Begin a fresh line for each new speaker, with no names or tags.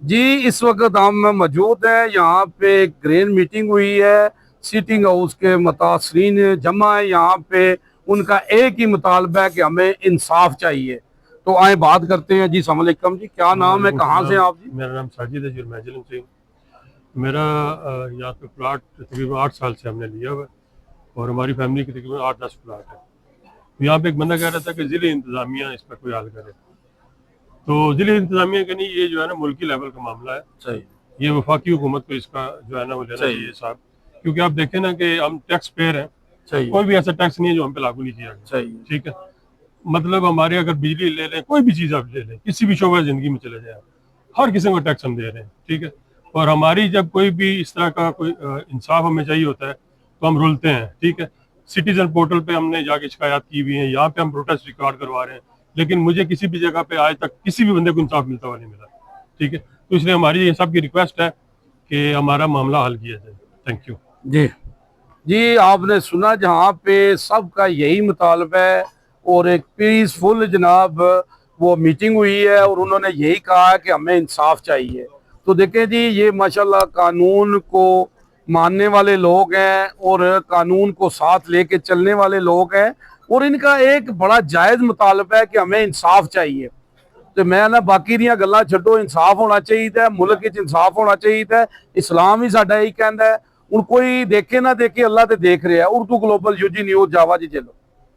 जी इस वक्त हम मौजूद हैं यहाँ पे ग्रैंड मीटिंग हुई है। सिटिंग हाउस के मुतासरीन जमा है यहाँ पे। उनका एक ही मुतालबा है कि हमें इंसाफ चाहिए। तो आए बात करते हैं। जी अस्सलाम वालेकुम जी, क्या नाम है, कहाँ से आप जी?
मेरा नाम साजिद है जी, मैजिल से। मेरा यहाँ पे प्लाट तकरीबन 8 साल से हमने लिया हुआ है और हमारी फैमिली की तकरीबन 8-10 प्लाट है। तो यहाँ पे एक बंदा कह रहा था कि ज़िले इंतज़ामिया इस पर कोई हल करे। तो ज़िले इंतज़ामिया के नहीं, ये जो है ना मुल्की लेवल का मामला है।
सही।
ये वफाकी हुकूमत को इसका जो है ना वो लेना चाहिए साहब। क्योंकि आप देखें ना कि हम टैक्स पेयर हैं,
सही।
कोई भी ऐसा टैक्स नहीं है जो हम पे लागू नहीं किया गया।
सही।
ठीक है, मतलब हमारे अगर बिजली ले लें, कोई भी चीज़ आप ले लें, किसी भी शोबा ज़िंदगी में चले जाए, हर किस्म का टैक्स हम दे रहे हैं। ठीक है, और हमारी जब कोई भी इस तरह का कोई इंसाफ हमें चाहिए होता है तो हम रुलते हैं। ठीक है, सिटीजन पोर्टल पे हमने जाके शिकायत की हुई है, यहाँ पे हम प्रोटेस्ट रिकॉर्ड करवा रहे हैं, लेकिन मुझे किसी भी जगह पे आज तक किसी भी बंदे को इंसाफ मिलता हुआ नहीं मिला। ठीक है, तो इसलिए हमारी ये सबकी रिक्वेस्ट है कि हमारा मामला हल किया जाए। थैंक यू
जी। जी आपने सुना, जहाँ पे सबका यही मुतालबा है और एक पीसफुल जनाब वो मीटिंग हुई है और उन्होंने यही कहा है कि हमें इंसाफ चाहिए। तो देखें जी, ये माशाल्लाह कानून को मानने वाले लोग हैं और कानून को साथ लेके चलने वाले लोग हैं और इनका एक बड़ा जायज़ मुतालबा है कि हमें इंसाफ चाहिए। तो मैं ना बाकी ਦੀਆਂ ਗੱਲਾਂ ਛੱਡੋ, इंसाफ होना चाहिए, मुल्क ਵਿੱਚ इंसाफ होना चाहिए। इस्लाम ही साडा यही कहता है। ਹੁਣ ਕੋਈ देखे ना देखे, अल्लाह तो देख रहा है। उर्दू ग्लोबल यूजी न्यूज़ जावा जी चलो।